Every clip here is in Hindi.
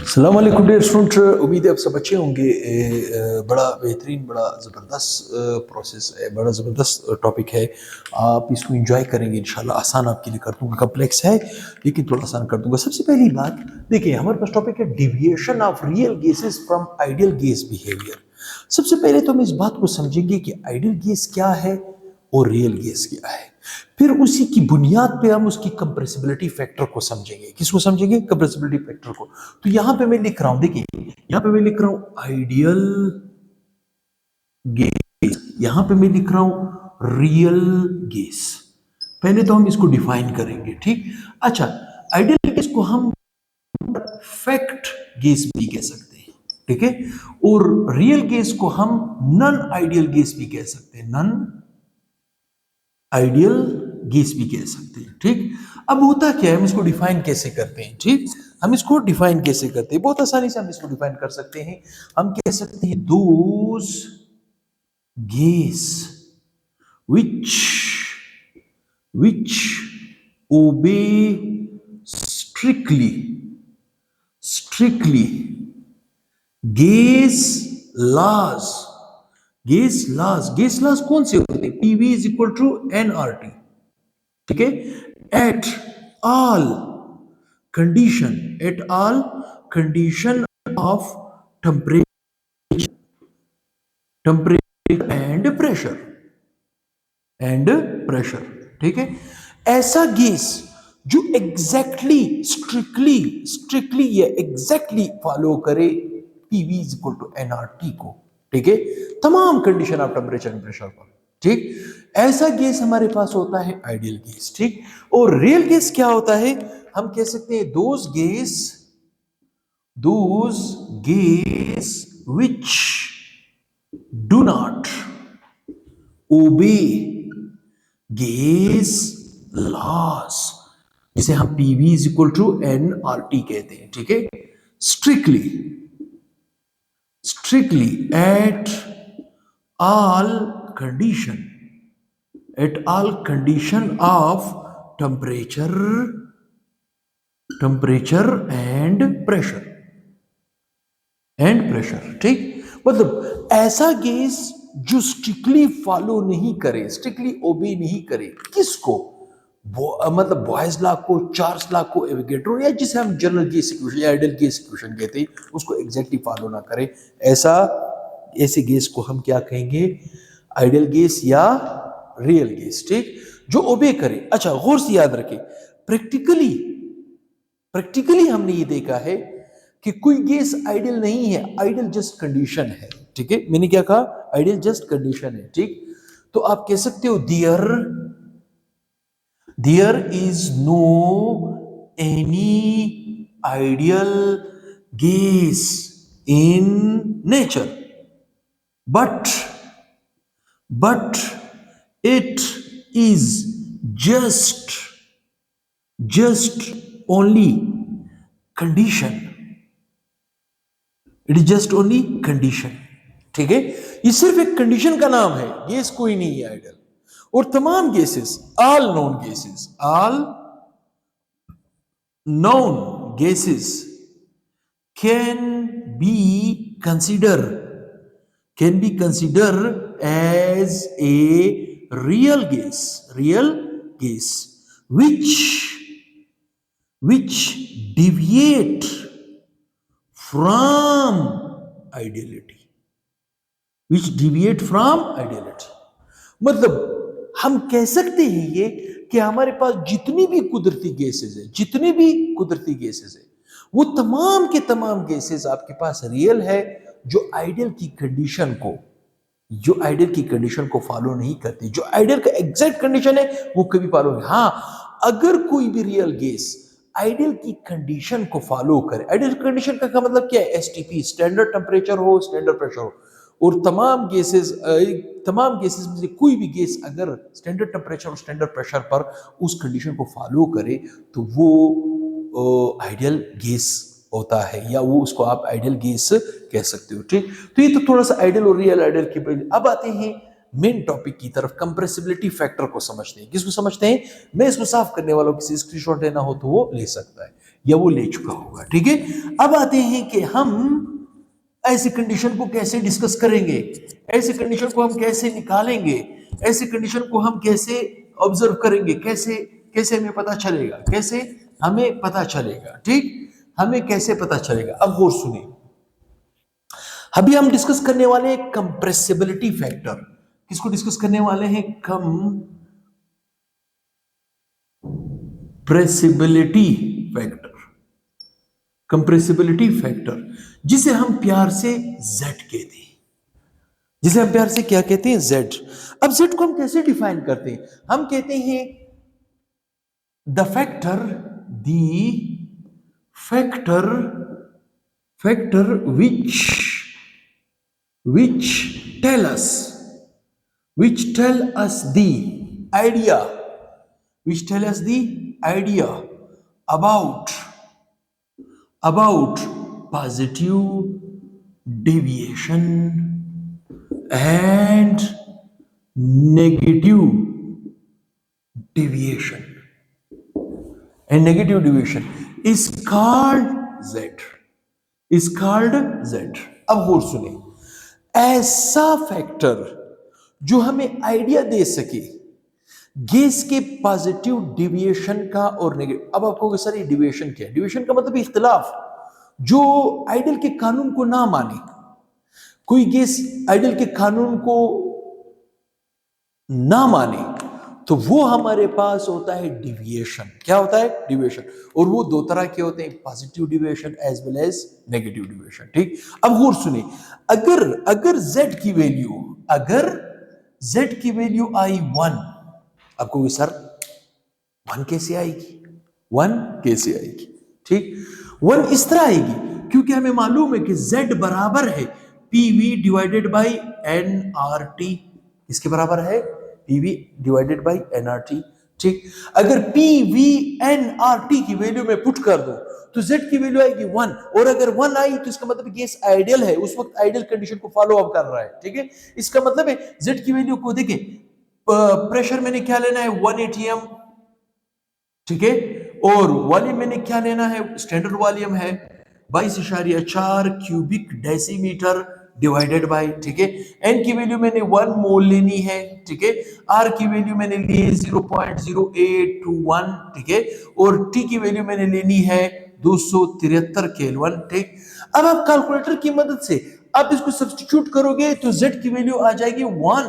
अस्सलाम वालेकुम डियर स्टूडेंट, उम्मीद है आप सब अच्छे होंगे। बड़ा बेहतरीन, बड़ा ज़बरदस्त प्रोसेस है, बड़ा ज़बरदस्त टॉपिक है। आप इसको एंजॉय करेंगे इंशाल्लाह। आसान आपके लिए कर दूंगा, कम्प्लेक्स है लेकिन थोड़ा आसान कर दूंगा। सबसे पहली बात देखिए, हमारे पास टॉपिक है deviation of real gases from ideal gas behaviour. सबसे पहले तो हम इस बात को समझेंगे कि आइडियल गेस क्या है और रियल गेस क्या है। फिर उसी की बुनियाद पे हम उसकी कंप्रेसिबिलिटी फैक्टर को समझेंगे। किसको समझेंगे? कंप्रेसिबिलिटी फैक्टर को। तो यहां पे मैं लिख रहा हूं, देखिए यहां पे मैं लिख रहा हूं आइडियल गेस, यहां पे मैं लिख रहा हूं रियल गेस। पहले तो हम इसको डिफाइन करेंगे, ठीक। अच्छा, आइडियल गेस को हम फैक्ट गेस भी कह सकते हैं, ठीक है। और रियल गेस को हम नॉन आइडियल गेस भी कह सकते हैं, नॉन आइडियल गेस भी कह सकते हैं, ठीक। अब होता क्या है, हम इसको डिफाइन कैसे करते हैं, ठीक। हम इसको डिफाइन कैसे करते हैं, बहुत आसानी से हम इसको डिफाइन कर सकते हैं। हम कह सकते हैं those gas which obey strictly gaze laws। Gas laws कौन से होते हैं? PV is equal to nRT, ठीक है। At all condition of temperature and pressure, ठीक है। ऐसा गैस जो स्ट्रिक्टली या एग्जैक्टली फॉलो करे PV is equal to nRT को, ठीक है, तमाम condition of temperature and pressure पर, ठीक। ऐसा गैस हमारे पास होता है आइडियल गैस, ठीक। और रियल गैस क्या होता है? हम कह सकते हैं those gas which do not obey gas laws, जिसे हम PV is equal to nRT कहते हैं, ठीक है। Strictly at all condition of temperature and pressure, ठीक। मतलब ऐसा गैस जो स्ट्रिक्टली फॉलो नहीं करे, स्ट्रिक्टली ओबे नहीं करे, किसको? मतलब बॉयज लॉ को, चार्ल्स लॉ को, एविगेटर, या जिसे हम जनरल गैस इक्वेशन या आइडियल गैस इक्वेशन कहते हैं, उसको एग्जैक्टली फॉलो ना करे। ऐसे गैस को हम क्या कहेंगे? आइडियल गैस या रियल गैस, ठीक, जो ओबे करे। अच्छा, गौर से याद रखें, प्रैक्टिकली हमने ये देखा है कि कोई गैस आइडियल नहीं है, आइडियल जस्ट कंडीशन है, ठीक है। मैंने क्या कहा? आइडियल जस्ट कंडीशन है, ठीक। तो आप कह सकते हो there is no any ideal gas in nature, but it is just only condition, it is just only condition, ठीक है। ये सिर्फ एक कंडीशन का नाम है, गैस कोई नहीं है आइडियल। और तमाम gases, all non gases can be consider as a real gas which deviate from ideality, मतलब हम कह सकते हैं ये कि हमारे पास जितनी भी कुदरती गैसेस है वो तमाम के तमाम गैसेस आपके पास रियल है, जो आइडियल की कंडीशन को फॉलो नहीं करती। जो आइडियल का एग्जैक्ट कंडीशन है वो कभी फॉलो नहीं। हाँ, अगर कोई भी रियल गैस आइडियल की कंडीशन को फॉलो करे, आइडियल कंडीशन का मतलब क्या है? एसटीपी, स्टैंडर्ड टेम्परेचर हो, स्टैंडर्ड प्रेशर हो। और तमाम गैसेस में से कोई भी गैस अगर स्टैंडर्ड टेम्परेचर और स्टैंडर्ड प्रेशर पर उस कंडीशन को फॉलो करे तो वो आइडियल गैस होता है, या वो उसको आप आइडियल गैस कह सकते हो, ठीक। तो ये तो थोड़ा सा आइडियल और रियल आइडियल की। अब आते हैं मेन टॉपिक की तरफ, कंप्रेसिबिलिटी फैक्टर को समझते हैं। किसको समझते हैं? मैं इसको साफ करने वालों, किसी स्क्रीनशॉट लेना हो तो वो ले सकता है। या वो ले चुका होगा। ठीक है, अब आते हैं कि हम ऐसी कंडीशन को कैसे डिस्कस करेंगे, ऐसी कंडीशन को हम कैसे निकालेंगे, ऐसी कंडीशन को हम कैसे ऑब्जर्व करेंगे, कैसे कैसे हमें पता चलेगा, कैसे हमें पता चलेगा। ठीक, हमें कैसे पता चलेगा। अब गौर सुनिए, अभी हम डिस्कस करने वाले हैं कंप्रेसिबिलिटी फैक्टर। किसको डिस्कस करने वाले हैं? Compressibility factor. कंप्रेसिबिलिटी फैक्टर जिसे हम प्यार से Z कहते हैं, जिसे हम प्यार से क्या कहते हैं? Z। अब Z को हम कैसे डिफाइन करते हैं? हम कहते हैं the factor which tell us the idea, about positive deviation and negative deviation is called Z। अब गौर सुने, ऐसा फैक्टर जो हमें आइडिया दे सके गैस के पॉजिटिव डिविएशन का और नेगेटिव। अब आपको सर ये डिविएशन क्या है? डिविएशन का मतलब इख्तिलाफ, जो आइडियल के कानून को ना माने। कोई गैस आइडियल के कानून को ना माने तो वो हमारे पास होता है डिविएशन। क्या होता है? डिविएशन। और वो दो तरह के होते हैं, positive deviation as well as negative deviation. ठीक, अब गौर सुनिए, अगर Z की वैल्यू आई 1, आपको सर 1 कैसे आएगी? 1 कैसे आएगी? ठीक, 1 इस तरह आएगी क्योंकि हमें मालूम है कि Z बराबर है PV डिवाइडेड बाई nRT। इसके बराबर है PV डिवाइडेड बाई nRT। ठीक, अगर PV nRT की वैल्यू में पुट कर दो तो Z की वैल्यू आएगी 1, और अगर 1 आई तो इसका मतलब गैस आइडियल है, उस वक्त आइडियल कंडीशन को फॉलो अप कर रहा है। ठीक है, इसका मतलब है Z की वैल्यू को देखें, प्रेशर मैंने क्या लेना है? 1 atm। ठीक है, और वॉल्यूम मैंने क्या लेना है? स्टैंडर्ड वॉल्यूम है 22.4 क्यूबिक डेसीमीटर डिवाइडेड बाय। ठीक है, एन की वैल्यू मैंने 1 मोल लेनी है। ठीक है, आर की वैल्यू मैंने ली है 0.0821। ठीक है, और टी की वैल्यू मैंने लेनी है 273 केल्विन। ठीक, अब आप कैलकुलेटर की मदद से आप इसको सब्स्टिट्यूट करोगे तो Z की वैल्यू आ जाएगी 1।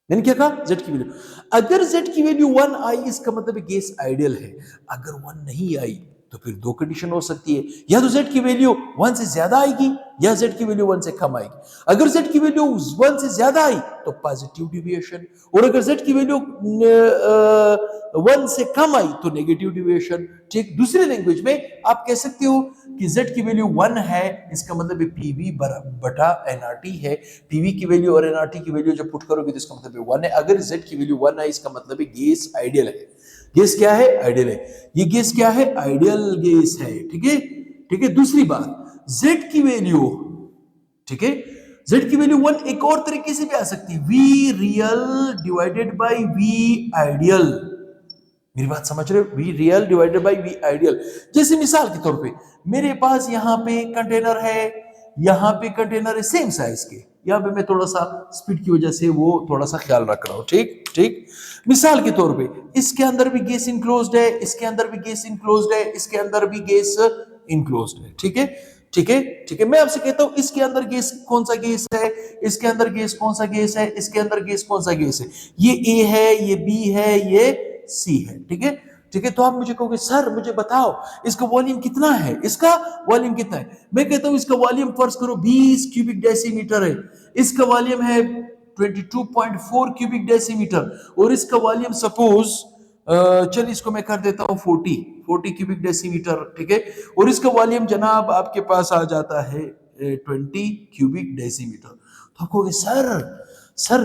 मैंने क्या कहा? Z की वैल्यू, अगर Z की वैल्यू 1 आई इसका मतलब गैस आइडियल है। अगर 1 नहीं आई तो फिर दो कंडीशन हो सकती है, या तो Z की वैल्यू 1 से ज्यादा आएगी या Z की वैल्यू 1 से कम आएगी। अगर Z की वैल्यू 1 से ज्यादा आई तो पॉजिटिव डिविएशन, और अगर Z की वैल्यू 1 से कम आई तो नेगेटिव डिविएशन। ठीक, दूसरी लैंग्वेज में आप कह सकते हो कि Z की वैल्यू 1 है, इसका मतलब PV बटा nRT है। PV की वैल्यू और nRT की वैल्यू जब पुट करोगे तो इसका मतलब 1 है। अगर Z की वैल्यू 1 है इसका मतलब गैस आइडियल है। गैस क्या है? आइडियल है। ये गैस क्या है? आइडियल गैस है। ठीक है, ठीक है। दूसरी बात, Z की वैल्यू, ठीक है, Z की वैल्यू 1 एक और तरीके से भी आ सकती है, V real divided by V ideal. मेरी बात समझ रहे हो? V real divided by V ideal. जैसे मिसाल के तौर पे मेरे पास यहाँ पे कंटेनर है, यहाँ पे कंटेनर है सेम साइज के। यहाँ पे मैं थोड़ा सा स्पीड की वजह से वो थोड़ा सा ख्याल रख रहा हूँ। ठीक ठीक, मिसाल के तौर पे इसके अंदर भी गैस इनक्लोज्ड है, इसके अंदर भी गैस इनक्लोज्ड है, इसके अंदर भी गैस इनक्लोज्ड है। ठीक है, ठीक है, ठीक है। मैं आपसे कहता हूं इसके अंदर गैस कौन सा गैस है, इसके अंदर गैस कौन सा गैस है, इसके अंदर गैस कौन सा गैस है। ये ए है, ये बी है, ये सी है। ठीक है, ठीक है। तो आप मुझे कहोगे सर मुझे बताओ इसका वॉल्यूम कितना है, इसका वॉल्यूम कितना है। मैं कहता हूं इसका वॉल्यूम फर्ज करो 20 क्यूबिक डेसीमीटर है, इसका वॉल्यूम है 22.4 क्यूबिक डेसीमीटर, और इसका वॉल्यूम सपोज चलिए इसको मैं कर देता हूं 40 क्यूबिक डेसीमीटर। ठीक है, और इसका वॉल्यूम जनाब आपके पास आ जाता है 20 क्यूबिक डेसीमीटर। तो आप कहोगे सर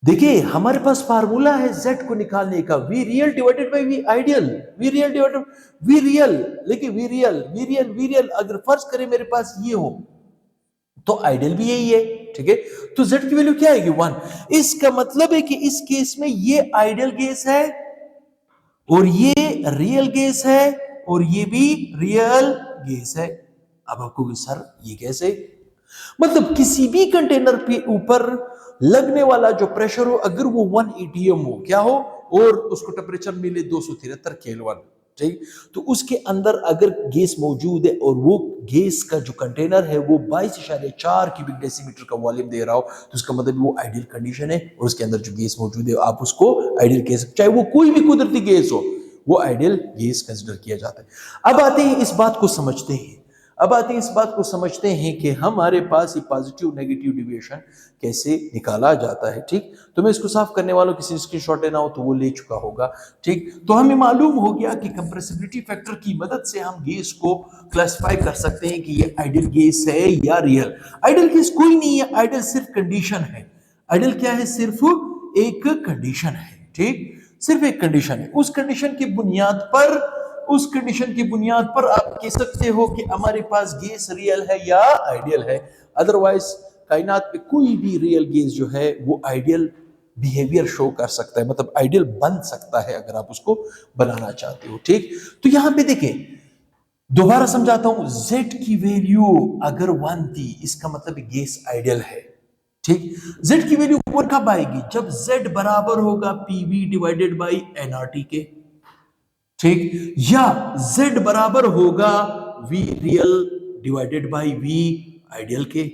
देखिए हमारे पास फार्मूला है Z को निकालने का, V real divided by V ideal. V real divided V real, लेकिन V रियल अगर फर्ज करें मेरे पास ये हो तो आइडियल भी यही है। ठीक है, तो Z की वैल्यू क्या आएगी 1। इसका मतलब है कि इस केस में ये आइडियल गैस है और ये रियल गैस है और ये भी रियल गैस है। अब आपको सर ये कैसे, मतलब किसी भी कंटेनर पे ऊपर लगने वाला जो प्रेशर हो अगर वो 1 atm हो क्या हो और उसको टेम्परेचर मिले 273 केल्विन, ठीक, तो उसके अंदर अगर गैस मौजूद है और वो गैस का जो कंटेनर है वो 22.4 क्यूबिक डेसीमीटर का वॉल्यूम दे रहा हो तो उसका मतलब वो आइडियल कंडीशन है और उसके अंदर जो गैस मौजूद है आप उसको आइडियल कह सकते, चाहे वो कोई भी कुदरती गैस हो वो आइडियल गैस कंसिडर किया जाता है। अब आते हैं इस बात को समझते हैं, अब आते हैं इस बात को समझते हैं कि हमारे पास ये पॉजिटिव नेगेटिव डिविएशन कैसे निकाला जाता है। ठीक, तो मैं इसको साफ करने वालों किसी स्क्रीनशॉट लेना हो तो वो ले चुका होगा। ठीक, तो हमें मालूम हो गया कि कंप्रेसिबिलिटी फैक्टर की मदद से हम गैस को क्लासिफाई कर सकते हैं कि ये आइडियल गैस है या रियल। आइडियल गैस कोई नहीं है, आइडियल सिर्फ कंडीशन है। आइडियल क्या है, सिर्फ एक कंडीशन है। ठीक, सिर्फ एक कंडीशन है, उस कंडीशन की बुनियाद पर, उस कंडीशन की बुनियाद पर आप कह सकते हो कि हमारे पास गैस रियल है या आइडियल है। अदरवाइज कायनात में कोई भी रियल गैस जो है वो आइडियल बिहेवियर शो कर सकता है, मतलब आइडियल बन सकता है अगर आप उसको बनाना चाहते हो। ठीक, तो यहां पे देखें, दोबारा समझाता हूं, Z की वैल्यू अगर 1 थी इसका मतलब गैस आइडियल है। ठीक, Z की वैल्यू 1 कब आएगी, जब Z बराबर होगा PV डिवाइडेड बाई nRT के। ठीक, या Z बराबर होगा V real divided by V ideal के।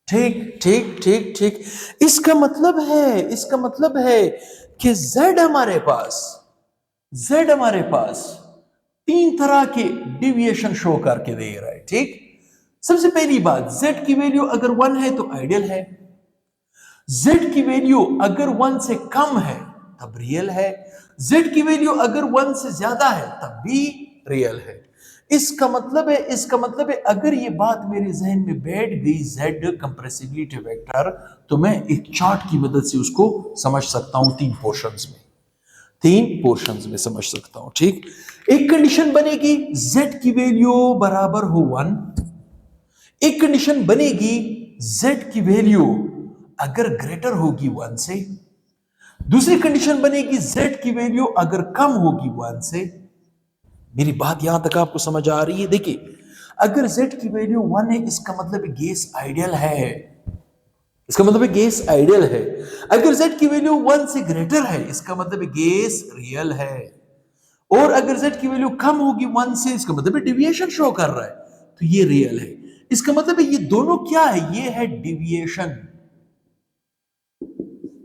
ठीक ठीक ठीक ठीक, इसका मतलब है, इसका मतलब है कि Z हमारे पास, Z हमारे पास 3 तरह के डिविएशन शो करके दे रहा है। ठीक, सबसे पहली बात, Z की वैल्यू अगर 1 है तो आइडियल है, Z की वैल्यू अगर 1 से कम है तब रियल है, Z की वैल्यू अगर 1 से ज्यादा है तब भी रियल है। इसका मतलब है, इसका मतलब है अगर ये बात मेरे जहन में बैठ गई Z कंप्रेसिबिलिटी वेक्टर, तो मैं एक चार्ट की मदद से उसको समझ सकता हूं 3 पोर्शंस में, 3 पोर्शंस में समझ सकता हूं। ठीक, एक कंडीशन बनेगी Z की वैल्यू बराबर हो 1, एक कंडीशन बनेगी Z की वैल्यू अगर ग्रेटर होगी 1 से, दूसरी कंडीशन बनेगी Z की वैल्यू अगर कम होगी 1 से। मेरी बात यहां तक आपको समझ आ रही है? देखिए, अगर Z की वैल्यू 1 है इसका मतलब गैस आइडियल है, इसका मतलब गैस आइडियल है। अगर Z की वैल्यू 1 से ग्रेटर है इसका मतलब गैस रियल है, और अगर Z की वैल्यू कम होगी 1 से इसका मतलब डिविएशन शो कर रहा है, तो ये रियल है। इसका मतलब ये दोनों क्या है, ये है डिविएशन,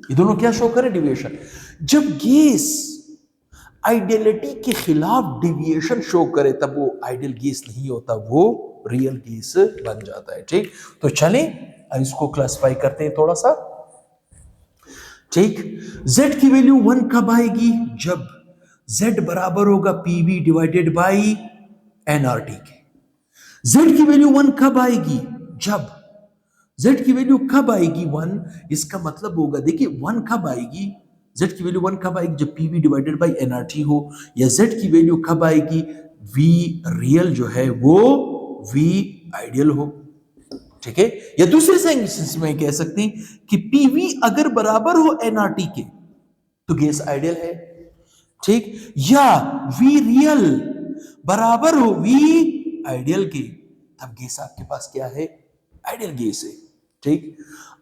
ये दोनों क्या शो करे, डिविएशन। जब गैस आइडियलिटी के खिलाफ डिविएशन शो करे तब वो आइडियल गैस नहीं होता, वो रियल गैस बन जाता है। ठीक, तो चलें इसको क्लासिफाई करते हैं थोड़ा सा। ठीक, Z की वैल्यू 1 कब आएगी, जब Z बराबर होगा PV डिवाइडेड बाई nRT के। Z की वैल्यू 1 कब आएगी, जब Z की वैल्यू कब आएगी 1, इसका मतलब होगा, देखिए 1 कब आएगी, Z की वैल्यू 1 कब आएगी, जब PV डिवाइडेड बाई nRT हो, या Z की वैल्यू कब आएगी, V रियल जो है वो V आइडियल हो। ठीक है, या दूसरे सेंस में कह सकते हैं कि PV अगर बराबर हो nRT के तो गैस आइडियल है। ठीक, या V रियल बराबर हो V आइडियल के तब गैस आपके पास क्या है, आइडियल गैस है। ठीक,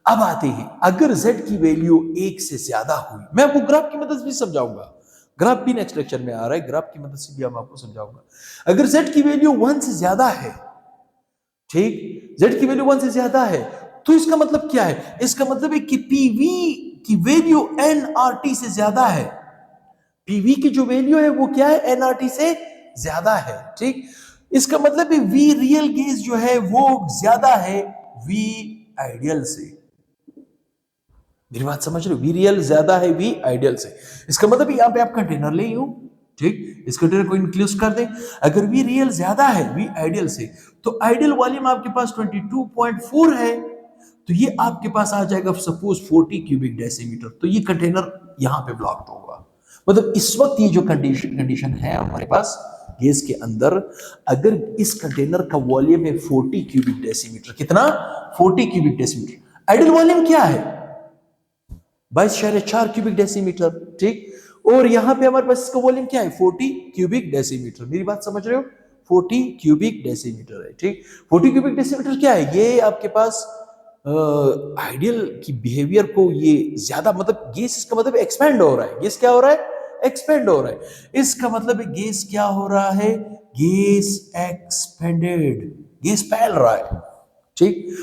अब आते हैं, अगर Z की वैल्यू 1 से ज्यादा हुई, मैं आपको ग्राफ की मदद से भी समझाऊंगा, ग्राफ भी नेक्स्ट लेक्चर में आ रहा है, ग्राफ की मदद से भी हम आपको समझाऊंगा। अगर Z की वैल्यू 1 से ज्यादा है, ठीक, Z की वैल्यू 1 से ज्यादा है, तो इसका मतलब क्या है, इसका मतलब है कि PV की वैल्यू nRT से ज्यादा है, PV की जो वैल्यू है वो क्या है, nRT से ज्यादा है। ठीक, इसका मतलब है V रियल गैस जो है वो ज्यादा है V आइडियल से। मेरी बात समझ रहे हो, V रियल ज्यादा है V आइडियल से। इसका मतलब यहां पे आप कंटेनर ले लो, ठीक, इस कंटेनर को इंक्लूड कर दें, अगर V रियल ज्यादा है V आइडियल से तो आइडियल वॉल्यूम आपके पास 22.4 है, तो ये आपके पास आ जाएगा सपोज 40 क्यूबिक डेसीमीटर, तो ये कंटेनर यहां पे ब्लॉक होगा। मतलब इस वक्त ये जो कंडीशन है हमारे पास गैस के अंदर, अगर इस कंटेनर का वॉल्यूम है 40 क्यूबिक डेसीमीटर, कितना, 40 क्यूबिक डेसीमीटर, आइडियल वॉल्यूम क्या है 22.4 क्यूबिक डेसीमीटर। ठीक, और यहाँ पे हमारे पास इसका वॉल्यूम क्या है 40 क्यूबिक डेसीमीटर। मेरी बात समझ रहे हो, 40 क्यूबिक डेसीमीटर है, ठीक। 40 क्यूबिक डेसीमीटर क्या है, ये आपके पास आइडियल की बिहेवियर को ये ज्यादा, मतलब गैस, इसका मतलब एक्सपेंड हो रहा है, गैस क्या हो रहा है, एक्सपेंड हो रहा है। इसका मतलब गैस क्या हो रहा है, गैस एक्सपेंडेड, गैस फैल रहा है, ठीक।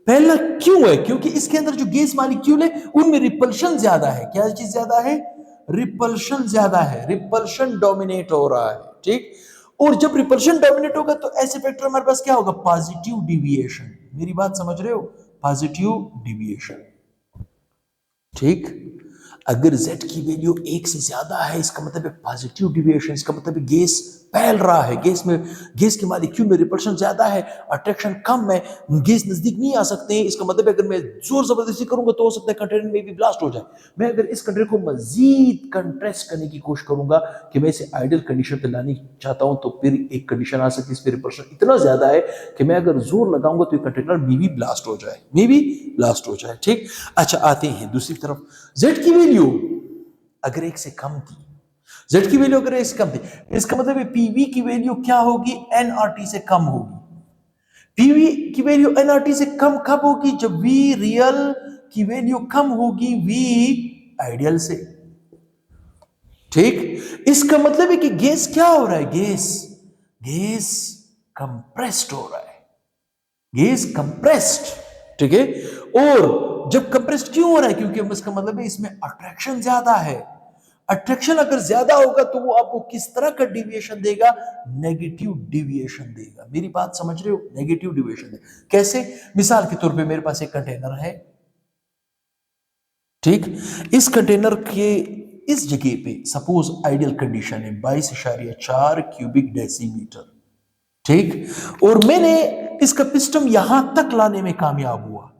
पहला क्यों है, क्योंकि इसके अंदर जो गैस मॉलिक्यूल है उनमें रिपल्शन ज्यादा है। क्या चीज ज्यादा है, रिपल्शन ज्यादा है, रिपल्शन डोमिनेट हो रहा है, ठीक। और जब रिपल्शन डोमिनेट होगा तो ऐसे फैक्टर हमारे पास क्या होगा, पॉजिटिव डिविएशन। मेरी बात समझ रहे हो, पॉजिटिव डिविएशन, ठीक। अगर z की वैल्यू 1 से ज्यादा है, इसका मतलब है पॉजिटिव डिविएशन, इसका मतलब है गैस फैल रहा है, गैस में, गैस के मॉलिक्यूल में रिपल्शन ज्यादा है, अट्रैक्शन कम है, गैस नजदीक नहीं आ सकते हैं। इसका मतलब है अगर मैं जोर जबरदस्ती करूंगा तो हो सकता है कंटेनर में भी ब्लास्ट हो जाए। मैं अगर इस कंटेनर को मजीद कंट्रेस करने की कोशिश करूंगा कि मैं इसे आइडियल कंडीशन पे लानी चाहता हूं, तो फिर एक कंडीशन आ सकती है, इस पर रिपल्शन इतना ज्यादा है कि मैं अगर जोर लगाऊंगा तो ये कंटेनर में भी ब्लास्ट हो जाए, में भी ब्लास्ट हो जाए, ठीक। अच्छा, आते हैं दूसरी तरफ, z की वैल्यू अगर 1 से कम थी, z की वैल्यू अगर 1 से कम थी, इसका मतलब है पीवी की वैल्यू क्या होगी, एनआरटी से कम होगी। पीवी की वैल्यू एनआरटी से कम कब होगी, जब वी रियल की वैल्यू कम होगी वी आइडियल से, ठीक। इसका मतलब है कि गैस क्या हो रहा है, गैस, गैस कंप्रेस्ड हो रहा है, गैस कंप्रेस्ड, ठीक है। और जब कंप्रेस्ड क्यों हो रहा है, क्योंकि इसका मतलब है इसमें अट्रैक्शन ज्यादा है। अट्रैक्शन अगर ज्यादा होगा तो वो आपको किस तरह का डिविएशन देगा, नेगेटिव डिविएशन देगा। मेरी बात समझ रहे हो, नेगेटिव डिविएशन देगा। कैसे, मिसाल के तौर पे मेरे पास एक कंटेनर है, ठीक। इस कंटेनर के इस जगह पे सपोज आइडियल कंडीशन है 22.4 क्यूबिक डेसीमीटर, ठीक। और मैंने इसका पिस्टन यहां तक लाने में कामयाब हुआ,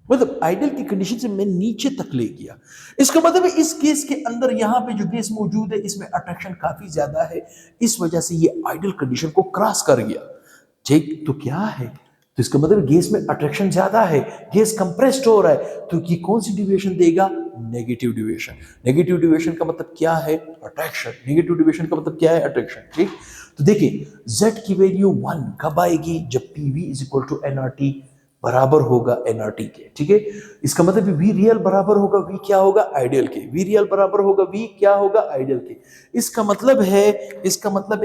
मतलब आइडियल की कंडीशन से मैं नीचे तक ले गया। इसका मतलब है इस गैस के अंदर यहां पे जो गैस मौजूद है इसमें अट्रैक्शन काफी ज्यादा है, इस वजह से ये आइडियल कंडीशन को क्रॉस कर गया, ठीक। तो क्या है, तो इसका मतलब गैस में अट्रैक्शन ज्यादा है, गैस कंप्रेस्ड हो रहा है, तो ये कौन सी डिविएशन देगा, नेगेटिव डिविएशन। नेगेटिव डिविएशन का मतलब क्या है, अट्रैक्शन। नेगेटिव डिविएशन का मतलब क्या है, अट्रैक्शन, ठीक। तो देखिए z की वैल्यू 1 कब आएगी, जब pv is equal to nRT बराबर होगा nRT के, ठीक है। इसका मतलब v रियल बराबर होगा v क्या होगा, आइडियल के। v रियल बराबर होगा v क्या होगा, आइडियल के। इसका मतलब है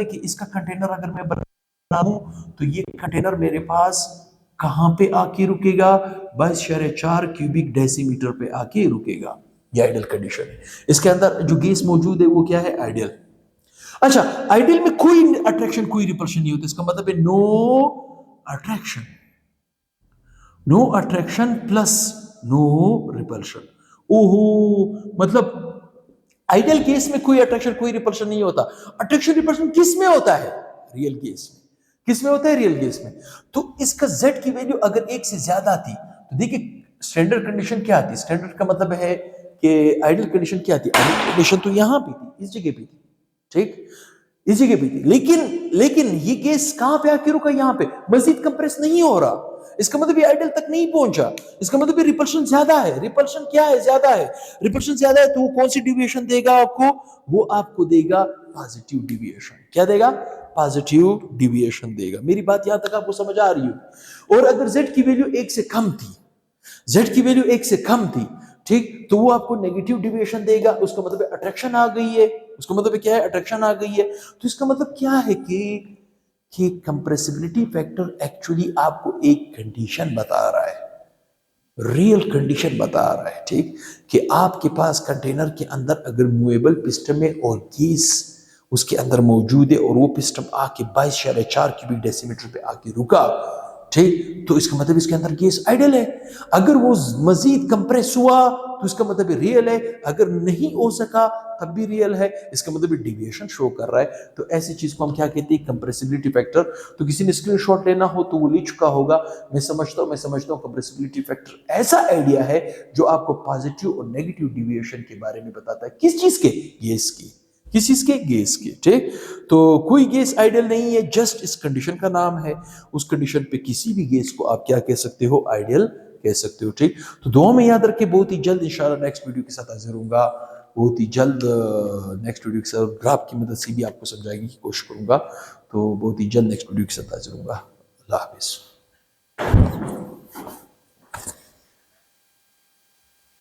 कि इसका कंटेनर अगर मैं बना हूं तो ये कंटेनर मेरे पास कहां पे आके रुकेगा, 22.4 क्यूबिक डेसीमीटर पे आके रुकेगा। ये आइडियल कंडीशन है। इसके अंदर जो गैस मौजूद है वो क्या है, आइडियल। अच्छा, आइडियल में कोई अट्रैक्शन कोई रिपल्शन नहीं होता, इसका मतलब है no attraction, no attraction plus no repulsion. ओहो, मतलब आइडियल केस में कोई अट्रैक्शन कोई रिपल्शन नहीं होता। अट्रैक्शन रिपल्शन किस में होता है, रियल केस में। किस में होता है, रियल केस में। तो इसका z की वैल्यू अगर 1 से ज्यादा थी तो देखिए स्टैंडर्ड कंडीशन क्या आती, स्टैंडर्ड का मतलब है कि आइडियल कंडीशन क्या थी, आइडियल कंडीशन तो यहां पे थी, इस जगह पे थी, ठीक, इस जगह पे थी। लेकिन ये गैस कहां पे आके रुका, यहां पे, मजीद कंप्रेस नहीं हो रहा। इसका मतलब ये आइडियल तक नहीं पहुंचा, इसका मतलब ये रिपल्शन ज्यादा है। रिपल्शन क्या है, ज्यादा है। रिपल्शन ज्यादा है तो वो कौन सी डिविएशन देगा आपको, वो आपको देगा पॉजिटिव डिविएशन। क्या देगा, पॉजिटिव डिविएशन देगा। मेरी बात यहां तक आपको समझ आ रही हो। और अगर z की वैल्यू 1 से कम थी, z की वैल्यू 1 से कम थी, ठीक, तो वो आपको नेगेटिव डिविएशन देगा। उसका मतलब अट्रैक्शन आ गई है, उसका मतलब क्या है, अट्रैक्शन आ गई है। तो इसका मतलब क्या है कि कंप्रेसिबिलिटी फैक्टर एक्चुअली आपको एक कंडीशन बता रहा है, रियल कंडीशन बता रहा है, ठीक, कि आपके पास कंटेनर के अंदर अगर मूवेबल पिस्टन है और गैस उसके अंदर मौजूद है और वो पिस्टन आके 22.4 क्यूबिक डेसीमीटर पे आके रुका, ठीक, तो इसका मतलब इसके अंदर गैस आइडियल है। अगर वो मजीद कंप्रेस हुआ तो इसका मतलब रियल है, अगर नहीं हो सका तब भी रियल है, इसका मतलब डिविएशन शो कर रहा है। तो ऐसी चीज को हम क्या कहते हैं, कंप्रेसिबिलिटी फैक्टर। तो किसी ने स्क्रीनशॉट लेना हो तो वो ले चुका होगा। मैं समझता हूँ कंप्रेसिबिलिटी फैक्टर ऐसा आइडिया है जो आपको पॉजिटिव और नेगेटिव डिविएशन के बारे में बताता है। किस चीज के, गैस की, किस चीज के, गैस के, ठीक। तो कोई गैस आइडियल नहीं है, जस्ट इस कंडीशन का नाम है। उस कंडीशन पे किसी भी गैस को आप क्या कह सकते हो, आइडियल कह सकते हो, ठीक। तो दुआ में याद रखें, बहुत ही जल्द इंशाल्लाह नेक्स्ट वीडियो के साथ हाजिर होऊंगा। बहुत ही जल्द नेक्स्ट वीडियो के साथ ग्राफ की मदद से भी आपको समझाने की कोशिश करूँगा। तो बहुत ही जल्द नेक्स्ट वीडियो के साथ हाजिर होऊंगा। अल्लाह हाफिज़।